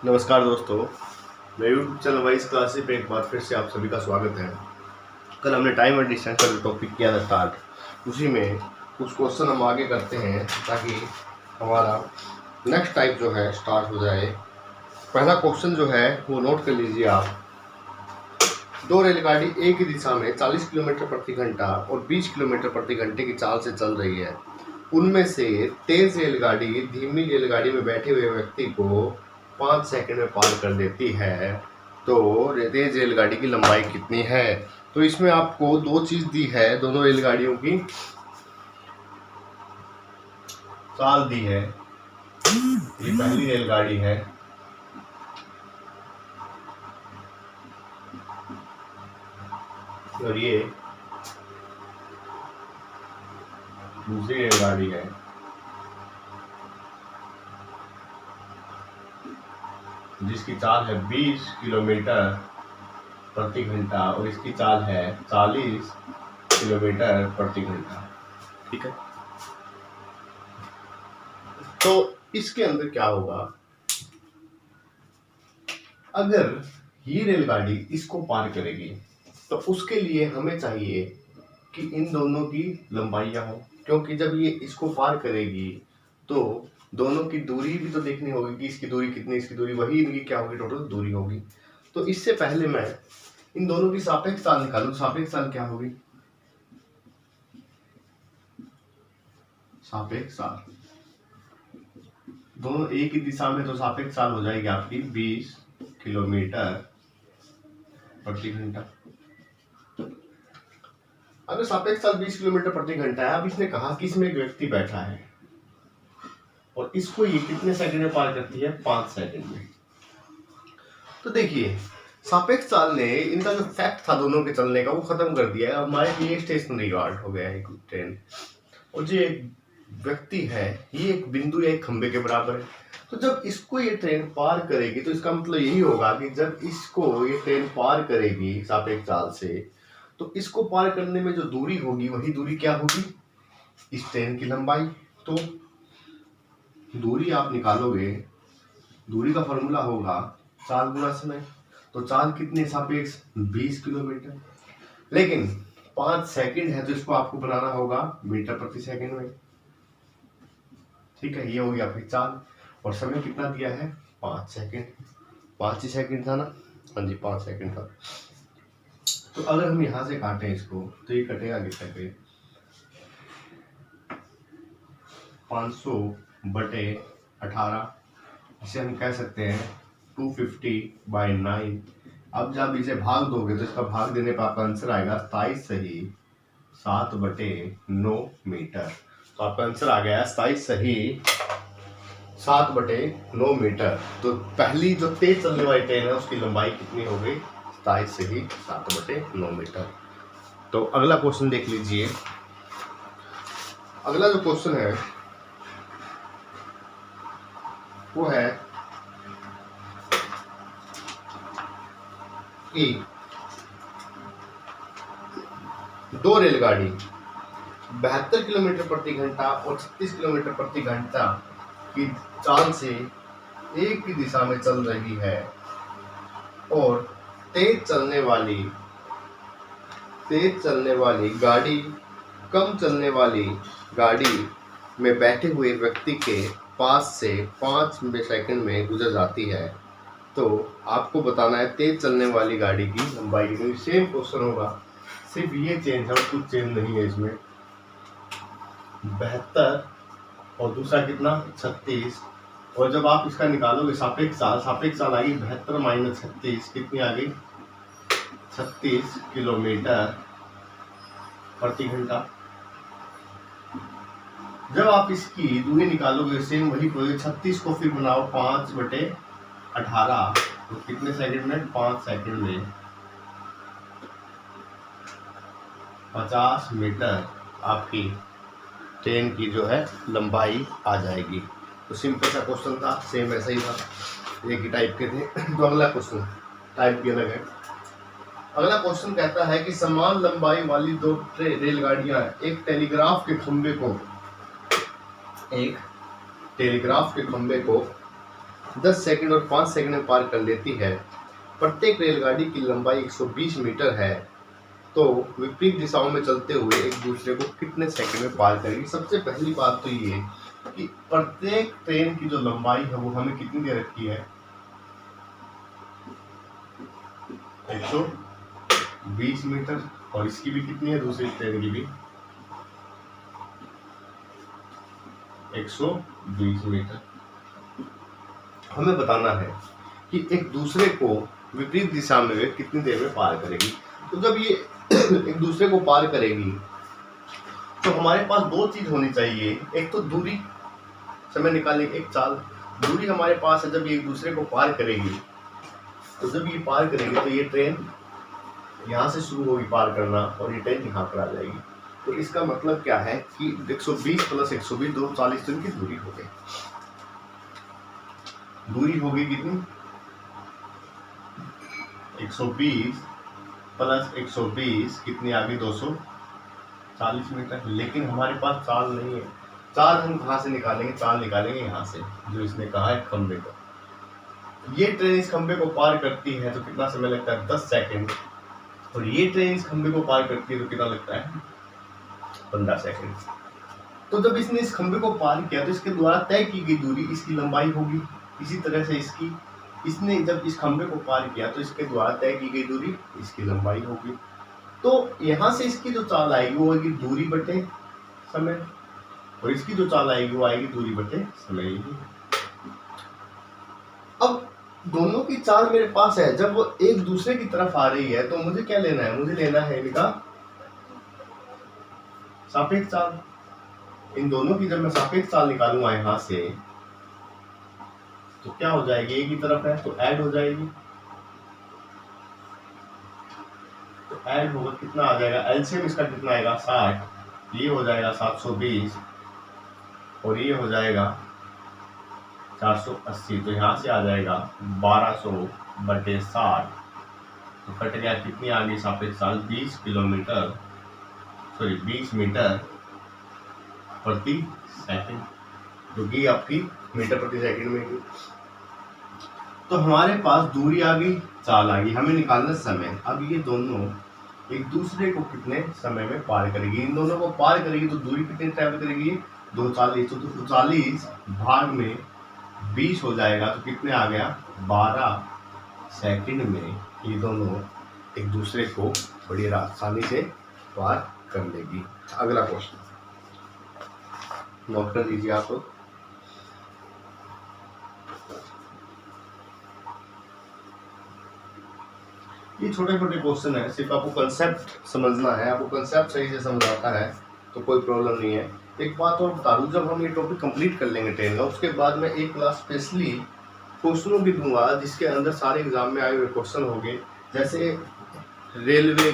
नमस्कार दोस्तों, मेरे यूट्यूब चैनल वाइज क्लासेस पे एक बार फिर से आप सभी का स्वागत है। कल हमने टाइम और डिस्टेंस का जो टॉपिक किया था स्टार्ट, उसी में कुछ क्वेश्चन हम आगे करते हैं ताकि हमारा नेक्स्ट टाइप जो है स्टार्ट हो जाए। पहला क्वेश्चन जो है वो नोट कर लीजिए आप। दो रेलगाड़ी एक ही दिशा में 40 किलोमीटर प्रति घंटा और 20 किलोमीटर प्रति घंटे की चाल से चल रही है। उनमें से तेज रेलगाड़ी धीमी रेलगाड़ी में बैठे हुए व्यक्ति को 5 सेकंड में पार कर देती है, तो तेज रेलगाड़ी की लंबाई कितनी है? तो इसमें आपको दो चीज दी है, दोनों रेलगाड़ियों की चाल दी है। ये पहली रेलगाड़ी है और ये दूसरी रेलगाड़ी है। जिसकी चाल है 20 किलोमीटर प्रति घंटा और इसकी चाल है 40 किलोमीटर प्रति घंटा। ठीक है, तो इसके अंदर क्या होगा, अगर ये रेलगाड़ी इसको पार करेगी तो उसके लिए हमें चाहिए कि इन दोनों की लंबाइयां हो, क्योंकि जब ये इसको पार करेगी तो दोनों की दूरी भी तो देखनी होगी कि इसकी दूरी कितनी, इसकी दूरी, वही इनकी क्या होगी, टोटल दूरी होगी। तो इससे पहले मैं इन दोनों की सापेक्ष चाल निकालूं। सापेक्ष चाल क्या होगी? सापेक्ष चाल दोनों एक ही दिशा में, तो सापेक्ष चाल हो जाएगी आपकी 20 किलोमीटर प्रति घंटा। अगर सापेक्ष चाल 20 किलोमीटर प्रति घंटा है, अब इसने कहा कि इसमें एक व्यक्ति बैठा है और इसको ये कितने सेकंड में पार करती है? 5 सेकंड में। तो देखिए, सापेक्ष चाल ने इनका जो फैक्ट था दोनों के चलने का वो खत्म कर दिया है। हमारे लिए स्टेशनरी गार्ड हो गया है ट्रेन, और जो एक व्यक्ति है ये एक बिंदु या एक खंबे के बराबर है। तो जब इसको ये ट्रेन पार करेगी तो इसका मतलब यही होगा कि जब इसको ये ट्रेन पार करेगी सापेक्ष चाल से, तो इसको पार करने में जो दूरी होगी वही दूरी क्या होगी? इस ट्रेन की लंबाई। तो दूरी आप निकालोगे, दूरी का फॉर्मूला होगा चाल गुना समय। तो चाल कितने सापेक्ष? 20 किलोमीटर। लेकिन 5 सेकंड है तो इसको आपको बनाना होगा मीटर प्रति सेकंड में। ठीक है, ये हो गया आपकी चाल। और समय कितना दिया है? 5 सेकंड। 5 ही सेकंड था ना? हाँ जी, 5 सेकंड था। तो अगर हम यहां से काटें इसको तो ये कटेगा कितना पे? 500/18, इसे हम कह सकते हैं 250/9। अब जब इसे भाग दोगे तो इसका भाग देने पर आपका आंसर आएगा 27 सही 7/9 मीटर। तो आपका आंसर आ गया 27 सही 7/9 मीटर। तो पहली जो तेज चलने वाली ट्रेन है उसकी लंबाई कितनी हो गई? 27 सही 7/9 मीटर। तो अगला क्वेश्चन देख लीजिए। अगला जो क्वेश्चन है वो है कि दो रेलगाड़ी 72 किलोमीटर प्रति घंटा और 36 किलोमीटर प्रति घंटा की चाल से एक ही दिशा में चल रही है और तेज चलने वाली गाड़ी कम चलने वाली गाड़ी में बैठे हुए व्यक्ति के पास से 5 सेकंड में गुजर जाती है। तो आपको बताना है तेज चलने वाली गाड़ी की लंबाई कितनी। सेम क्वेश्चन होगा, सिर्फ ये चेंज है और कुछ चेंज नहीं है इसमें। 72 और दूसरा कितना? 36। और जब आप इसका निकालोगे सापेक्ष चाल आ गई 72 - 36, कितनी आ गई? 36 किलोमीटर प्रति घंटा। जब आप इसकी दूरी निकालोगे सेम वही प्रोसेस, 36 को फिर बनाओ 5/18, तो कितने सेकंड में? 5 सेकंड में 50 मीटर आपकी ट्रेन की जो है लंबाई आ जाएगी। तो सिंपल सा क्वेश्चन था, सेम ऐसा ही था, एक ही टाइप के थे। तो अगला क्वेश्चन टाइप भी अलग है। अगला क्वेश्चन कहता है कि समान लंबाई वाली दो रेलगाड़ियां एक टेलीग्राफ के खंबे को 10 सेकंड और 5 सेकंड में पार कर लेती है, प्रत्येक रेलगाड़ी की लंबाई 120 मीटर है, तो विपरीत दिशाओं में चलते हुए एक दूसरे को कितने सेकंड में पार करेगी। सबसे पहली बात तो ये कि प्रत्येक ट्रेन की जो लंबाई है वो हमें कितनी दे रखी है, 120 मीटर, और इसकी भी कितनी है, दूसरी ट्रेन की भी 120 मीटर। हमें बताना है कि एक दूसरे को विपरीत दिशा में वे कितनी देर में पार करेगी। तो जब ये एक दूसरे को पार करेगी तो हमारे पास दो चीज होनी चाहिए, एक तो दूरी, समय निकालने एक चाल, दूरी हमारे पास है। जब ये एक दूसरे को पार करेगी तो जब ये पार करेगी तो ये ट्रेन यहाँ से शुरू होगी पार करना और ये ट्रेन यहाँ पर आ जाएगी। तो इसका मतलब क्या है कि 120 प्लस 120 240 तो इनकी दूरी हो गई। दूरी होगी कितनी, 120 प्लस 120 कितनी आ गई, 240 मीटर। लेकिन हमारे पास चाल नहीं है। चाल हम कहाँ से निकालेंगे, चाल निकालेंगे यहाँ से, जो इसने कहा है खंबे को। ये ट्रेन इस खंबे को पार करती है तो कितना समय लगता है, 10 सेकंड, और ये ट्रेन इस खंबे को पार करती है तो कितना लगता है, 15 सेकंड। तो जब इसने इस खंबे को पार किया तो इसके द्वारा तय की गई दूरी इसकी लंबाई होगी। इसी तरह से इसने जब इस खंबे को पार किया तो इसके द्वारा तय की गई दूरी इसकी लंबाई होगी। तो यहाँ से इसकी जो चाल आएगी वो आएगी दूरी बटे समय, और इसकी जो चाल आएगी वो आएगी दूरी बटे समय। अब दोनों की चाल मेरे पास है, जब वो एक दूसरे की तरफ आ रही है तो मुझे क्या लेना है, मुझे लेना है इनका सापेक्ष चाल। इन दोनों की जब मैं सापेक्ष चाल निकालूंगा यहाँ से तो क्या हो जाएगी, एक ही तरफ है तो ऐड हो जाएगी, तो ऐड होगा, कितना आ जाएगा, एलसीएम इसका कितना आएगा 60, ये हो जाएगा 720 और ये हो जाएगा 480। तो यहाँ से आ जाएगा 1200 बटे 60, तो कट गया, कितनी आ गई सापेक्ष चाल, 20 किलोमीटर, सॉरी 20 मीटर प्रति सेकंड, जो कि आपकी मीटर प्रति सेकंड में। तो हमारे पास दूरी आ गई, चाल आ गई, हमें निकालना समय। अब ये दोनों एक दूसरे को कितने समय में पार करेगी, इन दोनों को पार करेगी तो दूरी कितनी ट्रैवल करेगी, 240। तो 240 भाग में 20 हो जाएगा, तो कितने आ गया, 12 सेकंड में ये दोनों एक दूसरे को बड़ी आसानी से पार कर लेगी। अगला क्वेश्चन नोट कर लीजिए आप लोग। ये छोटे छोटे क्वेश्चन है, सिर्फ आपको कंसेप्ट समझना है। आपको कंसेप्ट सही से समझ आता है तो कोई प्रॉब्लम नहीं है। एक बात और बता दूं, जब हम ये टॉपिक कंप्लीट कर लेंगे ट्रेन का, उसके बाद मैं एक क्लास स्पेशली क्वेश्चनों की दूंगा जिसके अंदर सारे एग्जाम में आए हुए क्वेश्चन होंगे। जैसे रेलवे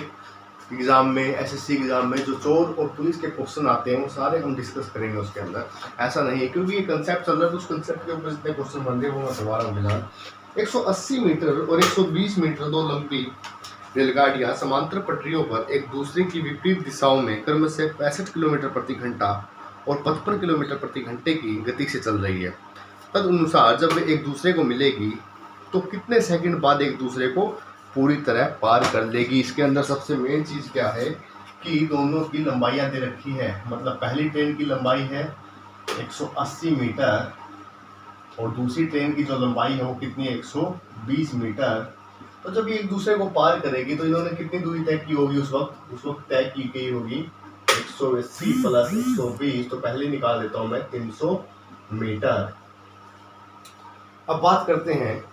एग्जाम में, एसएससी एग्जाम में जो चोर और पुलिस के क्वेश्चन आते हैं वो सारे हम डिस्कस करेंगे उसके अंदर। ऐसा नहीं है, क्योंकि ये कंसेप्ट चल रहा है तो उस कंसेप्ट के ऊपर जितने क्वेश्चन बन रहे हैं वो मैं करवा रहा हूँ फिलहाल। 180 मीटर और 120 मीटर दो लंबी रेलगाड़ियां समांतर पटरियों पर एक दूसरे की विपरीत दिशाओं में क्रमशः 65 किलोमीटर प्रति घंटा और 55 किलोमीटर प्रति घंटे की गति से चल रही है। तदनुसार जब वे एक दूसरे को मिलेगी तो कितने सेकंड बाद एक दूसरे को पूरी तरह पार कर लेगी। इसके अंदर सबसे मेन चीज़ क्या है कि दोनों की लंबाइयाँ दे रखी है। मतलब पहली ट्रेन की लंबाई है 180 मीटर और दूसरी ट्रेन की जो लंबाई है वो कितनी है, 120 मीटर। तो जब ये एक दूसरे को पार करेगी तो इन्होंने कितनी दूरी तय की होगी, उस वक्त तय की गई होगी 180 प्लस 120। तो पहले निकाल देता हूँ मैं 300 मीटर। अब बात करते हैं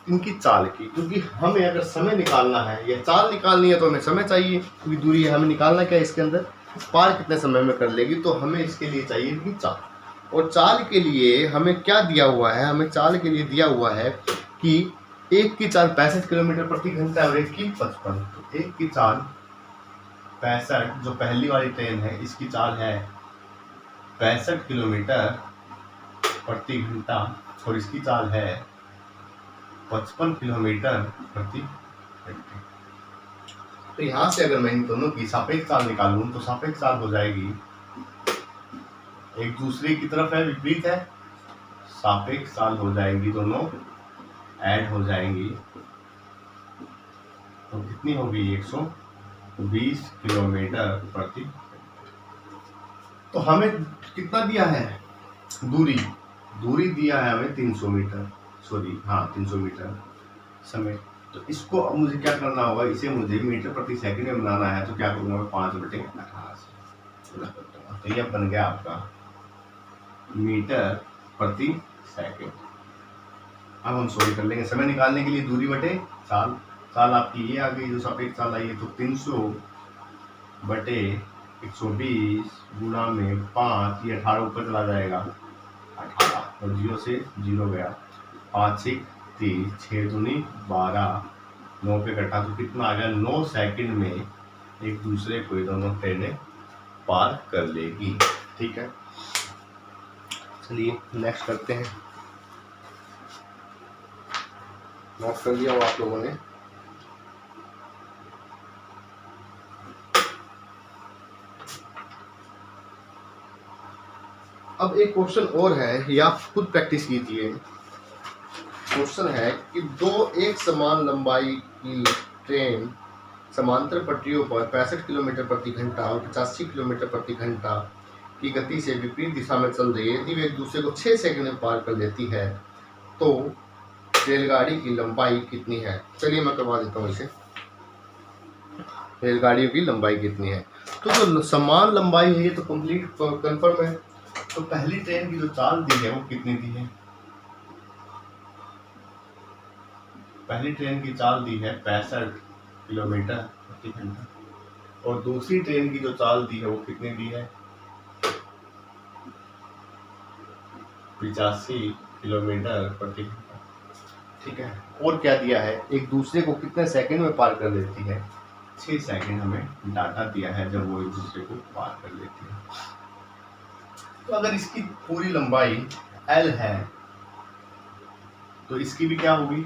इनकी चाल की, क्योंकि हमें अगर समय निकालना है या चाल निकालनी है तो हमें समय चाहिए, क्योंकि दूरी है, हमें निकालना क्या है इसके अंदर, पार कितने समय में कर लेगी। तो हमें इसके लिए चाहिए इनकी चाल। और चाल के लिए हमें क्या दिया हुआ है, हमें चाल के लिए दिया हुआ है कि एक की चाल 65 किलोमीटर प्रति घंटा और एक की 55। तो एक की चाल 65, जो पहली वाली ट्रेन है इसकी चाल है 65 किलोमीटर प्रति घंटा और इसकी चाल है 55 किलोमीटर प्रति घंटे। तो यहाँ से अगर मैं इन दोनों की सापेक्ष चाल निकालूं तो सापेक्ष चाल हो जाएगी, एक दूसरे की तरफ है, विपरीत है, सापेक्ष चाल हो जाएंगी, दोनों ऐड हो जाएंगी, तो कितनी होगी 120 किलोमीटर प्रति। तो हमें कितना दिया है दूरी दिया है हमें 300 मीटर, सॉरी हाँ 300 मीटर समय। तो इसको अब मुझे क्या करना होगा, इसे मुझे मीटर प्रति सेकंड में बनाना है, तो क्या करूंगा मैं 5/18 से गुणा कर दूंगा, तो यह बन गया आपका मीटर प्रति सेकंड। अब हम सॉल्व कर लेंगे, समय निकालने के लिए दूरी बटे चाल, चाल आपकी ये आ गई जो सापेक्ष चाल आई है, तो 300/120 गुणा में 5, ये 18 ऊपर चला जाएगा 18, और 0 से 0 गया, 5 6 30, 6 दूनी 12, 9 पे कटा, तो कितना आ गया 9 सेकंड में एक दूसरे को दोनों ट्रेनें पार कर लेगी। ठीक है, चलिए नेक्स्ट करते हैं। नोट कर लिया हो आप लोगों ने। अब एक क्वेश्चन और है, या आप खुद प्रैक्टिस कीजिए। क्वेश्चन है कि दो एक समान लंबाई की ट्रेन समांतर पटरियों पर 65 किलोमीटर प्रति घंटा और 85 किलोमीटर प्रति घंटा की गति से विपरीत दिशा में चल रही है। यदि वे एक दूसरे को 6 सेकंड में पार कर लेती है तो रेलगाड़ी की लंबाई कितनी है। चलिए मैं करवा देता हूँ इसे, रेलगाड़ियों की लंबाई कितनी है। तो जो समान लंबाई है ये तो कंप्लीट कंफर्म है। तो पहली ट्रेन की जो चाल दी है वो कितनी दी है, पहली ट्रेन की चाल दी है 65 किलोमीटर प्रति घंटा, और दूसरी ट्रेन की जो चाल दी है वो कितनी दी है 85 किलोमीटर प्रति घंटा। ठीक है, और क्या दिया है, एक दूसरे को कितने सेकंड में पार कर लेती है, 6 सेकंड हमें डाटा दिया है जब वो एक दूसरे को पार कर लेती है। तो अगर इसकी पूरी लंबाई L है तो इसकी भी क्या होगी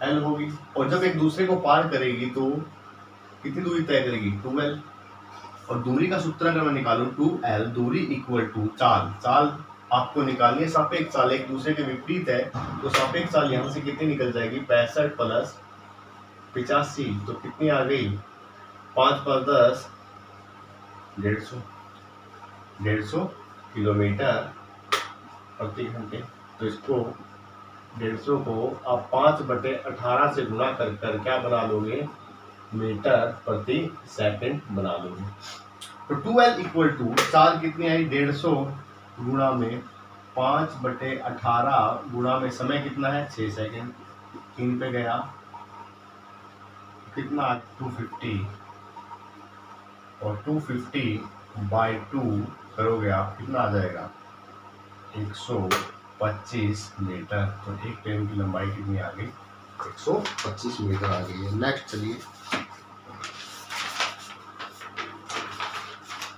L होगी, और जब एक दूसरे को पार करेगी तो कितनी दूरी तय करेगी 2L, और दूरी का सूत्र अगर मैं निकालूं 2L दूरी इक्वल टू चाल, चाल आपको निकालनी है सापेक्ष चाल, एक दूसरे के विपरीत है तो सापेक्ष चाल यहाँ से कितनी निकल जाएगी 65 प्लस 85, तो कितनी आ गई 5 × 10 150 किलोमीटर प्रति घंटे। तो इसको 150 को आप 5/18 से गुणा कर क्या बना लोगे, मीटर प्रति सेकंड बना लोगे। तो 2L इक्वल टू चाल कितनी आई 150 गुणा में 5/18 गुणा में समय कितना है 6 सेकंड, 3 पे गया कितना 250, और 250/2 करोगे आप कितना आ जाएगा 125 मीटर। तो एक ट्रेन की लंबाई कितनी आ गई 125 मीटर आ गई है। नेक्स्ट चलिए,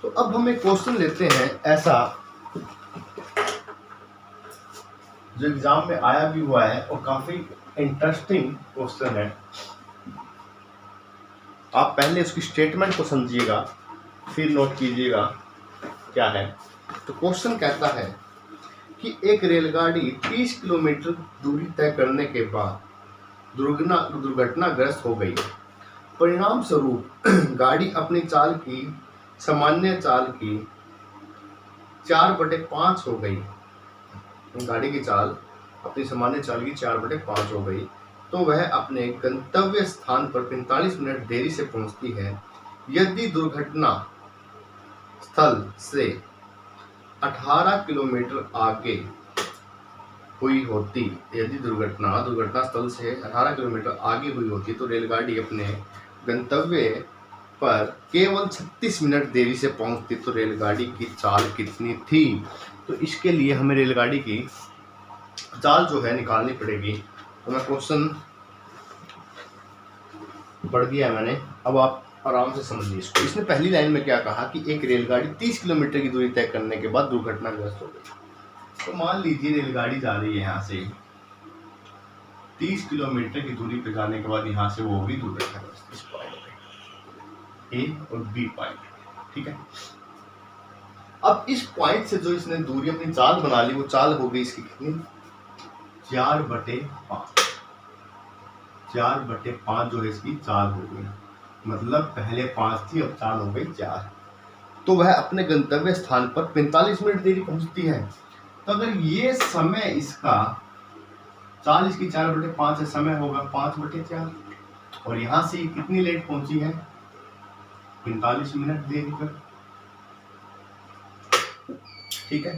तो अब हम एक क्वेश्चन लेते हैं ऐसा जो एग्जाम में आया भी हुआ है और काफी इंटरेस्टिंग क्वेश्चन है। आप पहले उसकी स्टेटमेंट को समझिएगा फिर नोट कीजिएगा क्या है। तो क्वेश्चन कहता है कि एक रेलगाड़ी 30 किलोमीटर दूरी तय करने के बाद दुर्घटनाग्रस्त हो गई। परिणाम स्वरूप गाड़ी अपनी चाल की सामान्य चाल की 4/5 हो गई। गाड़ी की चाल अपनी सामान्य चाल की 4/5 हो गई, तो वह अपने गंतव्य स्थान पर 45 मिनट देरी से पहुंचती है। यदि दुर्घटना स्थल से 18 किलोमीटर आगे हुई होती, यदि दुर्घटना स्थल से 18 किलोमीटर आगे हुई होती तो रेलगाड़ी अपने गंतव्य पर केवल 36 मिनट देरी से पहुंचती, तो रेलगाड़ी की चाल कितनी थी। तो इसके लिए हमें रेलगाड़ी की चाल जो है निकालनी पड़ेगी। तो मैं क्वेश्चन पढ़ दिया मैंने, अब आप आराम से समझिए इसको। इसने पहली लाइन में क्या कहा कि एक रेलगाड़ी 30 किलोमीटर की दूरी तय करने के बाद दुर्घटनाग्रस्त हो गई। तो मान लीजिए रेलगाड़ी जा रही है यहाँ से 30 किलोमीटर की दूरी पे जाने के बाद यहाँ से वो भी दुर्घटनाग्रस्त, इस पॉइंट पे A और B पॉइंट। ठीक है, अब इस पॉइंट से जो इसने दूरी अपनी चाल बना ली, वो चाल हो गई इसकी कितनी, 4/5। 4/5 जो है इसकी चाल हो गई, मतलब पहले 5 थी, अब चाल हो गई 4। तो वह अपने गंतव्य स्थान पर 45 मिनट देरी पहुंचती है। तो अगर ये समय इसका, चाल इसकी 4/5 है, समय होगा 5/4, और यहां से कितनी लेट पहुंची है, 45 मिनट देरी पर। ठीक है,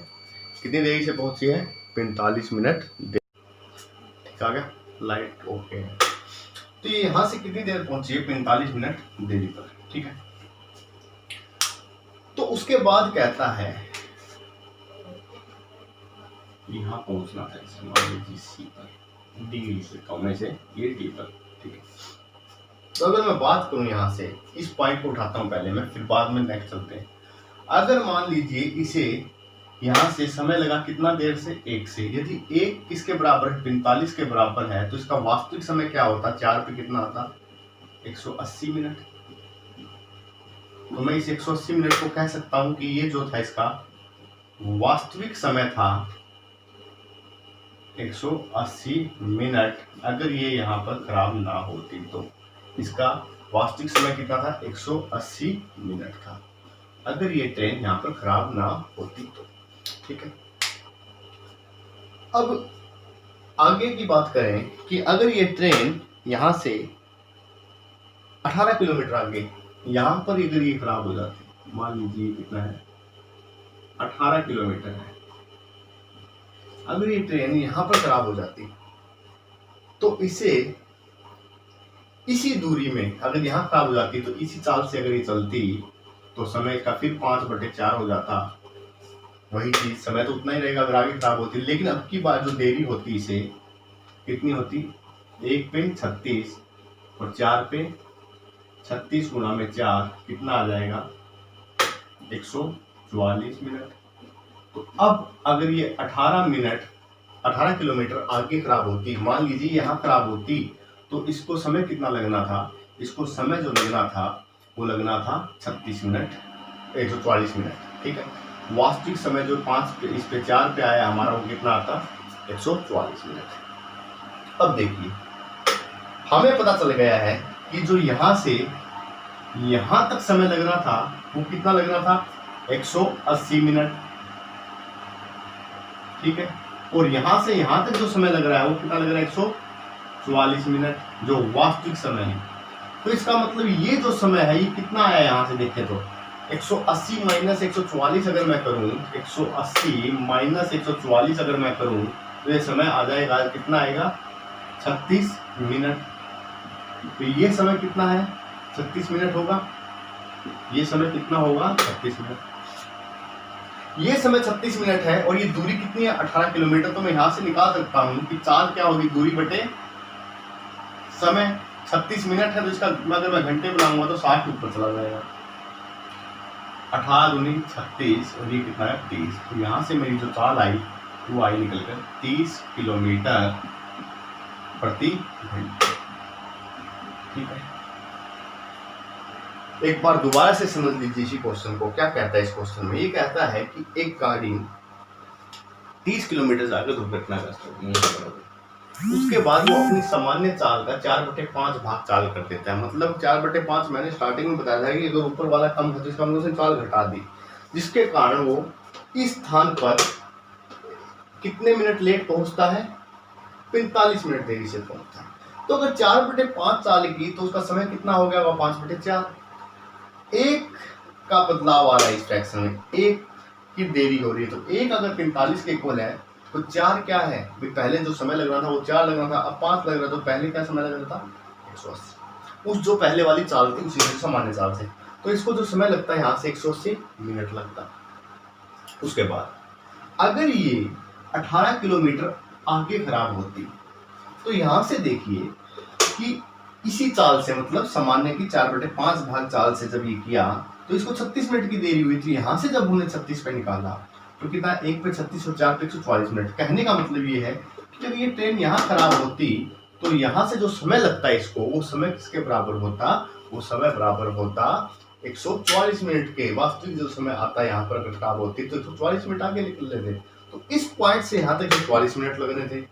कितनी देरी से पहुंची है, 45 मिनट देरी। ठीक आ गया, लाइट ओके है। तो ये यहां से कितनी देर पहुंची है, 45 मिनट देरी पर। ठीक है, तो उसके बाद कहता है यहां पहुंचना था, सी पर, डी से कम से ये डी पर। ठीक है, तो अगर मैं बात करूं यहां से, इस पॉइंट को उठाता हूं पहले मैं, फिर बाद में नेक्स्ट चलते हैं। अगर मान लीजिए इसे यहां से समय लगा कितना देर से, 1 से, यदि 1 किसके बराबर है, 45 के बराबर है, तो इसका वास्तविक समय क्या होता, 4 पे कितना आता, 180 मिनट। तो मैं इस 180 मिनट को कह सकता हूं कि ये जो था इसका वास्तविक समय था 180 मिनट। अगर ये यहाँ पर खराब ना होती तो इसका वास्तविक समय कितना था, 180 मिनट था, अगर ये ट्रेन यहाँ पर खराब ना होती तो। ठीक है, अब आगे की बात करें कि अगर ये ट्रेन यहां से 18 किलोमीटर आगे यहां पर अगर ये खराब हो जाती, मान लीजिए कितना है, 18 किलोमीटर है, अगर ये ट्रेन यहां पर खराब हो जाती तो इसे इसी दूरी में, अगर यहां खराब हो जाती तो इसी चाल से अगर ये चलती तो समय का फिर 5/4 हो जाता। वही चीज, समय तो उतना ही रहेगा अगर आगे खराब होती, लेकिन अब की बार जो देरी होती इसे कितनी होती, 1 पे 36 और 4 पे 36 गुणा में 4 कितना आ जाएगा, 144 मिनट। तो अब अगर ये 18 किलोमीटर आगे खराब होती, मान लीजिए यहाँ खराब होती, तो इसको समय कितना लगना था, इसको समय जो लगना था वो लगना था 36 मिनट, 144 मिनट। ठीक है, वास्तविक समय जो 5 पे, इस पे 4 पे आया हमारा, वो कितना आता, 144 मिनट। अब देखिए हमें पता चल गया है कि जो यहां से यहां तक समय लगना था वो कितना लगना था, 180 मिनट। ठीक है, और यहां से यहां तक जो समय लग रहा है वो कितना लग रहा है, 144 मिनट, जो वास्तविक समय है। तो इसका मतलब ये जो समय है ये कितना आया, यहां से देखें तो 180 माइनस 144 अगर मैं करूं, 180 माइनस 144 अगर मैं करूं तो ये समय आ जाएगा, कितना आएगा, 36 मिनट। तो ये समय कितना है, 36 मिनट होगा, ये समय कितना होगा, 36 मिनट। ये समय 36 मिनट है, और ये दूरी कितनी है, 18 किलोमीटर। तो मैं यहां से निकाल सकता हूं कि चाल क्या होगी, दूरी बटे समय। 36 मिनट है तो इसका अगर मैं घंटे बुलाऊंगा तो 60 के ऊपर चला जाएगा, 18 दूनी 36 और ये कितना है, 30। तो यहाँ से मेरी जो चाल आई वो आई निकलकर 30 किलोमीटर प्रति घंटे। ठीक है, एक बार दोबारा से समझ लीजिए इसी क्वेश्चन को। क्या कहता है इस क्वेश्चन में, ये कहता है कि एक गाड़ी 30 किलोमीटर से आगे दुर्घटनाग्रस्त होगी, उसके बाद वो अपनी सामान्य चाल का 4/5 भाग चाल कर देता है। मतलब 4/5 मैंने स्टार्टिंग में बताया था कि अगर ऊपर वाला कम है तो इसका मतलब उसने चाल घटा दी, जिसके कारण वो इस स्थान पर कितने मिनट लेट पहुंचता है, 45 मिनट देरी से पहुंचता है। तो अगर 4/5 चाल की तो उसका समय कितना हो गया, 5/4। एक का बदलाव आ रहा है इस फ्रैक्शन में, एक की देरी हो रही है। तो एक अगर 45 के इक्वल है तो 4 क्या है, पहले जो समय लग रहा था वो 4 लग रहा था, अब 5 लग रहा था। तो पहले क्या समय लग रहा था, 180, उस जो पहले वाली चाल थी उसी सामान्य चाल से। तो इसको जो समय लगता है यहाँ से 180 मिनट लगता है। उसके बाद अगर ये 18 किलोमीटर आगे खराब होती तो यहाँ से देखिए कि इसी चाल से, मतलब सामान्य की 4/5 भाग चाल से जब ये किया तो इसको 36 मिनट की देरी हुई थी। यहाँ से जब हमने 36 पे निकाला तो कितना, 1 पे 36 और 4 पे 144 मिनट। कहने का मतलब ये है कि जब ये ट्रेन यहाँ खराब होती तो यहाँ से जो समय लगता है इसको, वो समय किसके बराबर होता, वो समय बराबर होता 144 मिनट के वास्तविक जो समय आता है यहाँ पर अगर खराब होती तो 144 मिनट आगे निकल रहे थे। तो इस पॉइंट से यहाँ तक 144 मिनट लग रहे थे,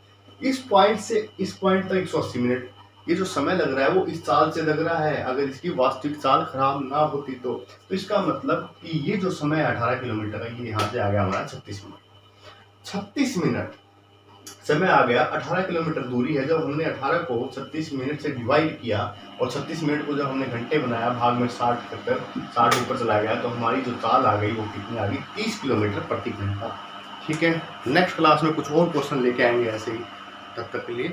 इस पॉइंट से इस पॉइंट तक 180 मिनट। ये जो समय लग रहा है वो इस चाल से लग रहा है, अगर इसकी वास्तविक चाल खराब ना होती तो इसका मतलब कि ये जो समय 18 किलोमीटर है ये यहाँ से आ गया हमारा 36 मिनट। 36 मिनट समय आ गया, 18 किलोमीटर दूरी है। जब हमने 18 को 36 मिनट से डिवाइड किया और 36 मिनट को जब हमने घंटे बनाया, भाग में 60 कर 60 ऊपर चला गया, तो हमारी जो चाल आ गई वो कितनी आ गई, 30 किलोमीटर प्रति घंटा। ठीक है, नेक्स्ट क्लास में कुछ और क्वेश्चन लेके आएंगे ऐसे ही। तब तक के लिए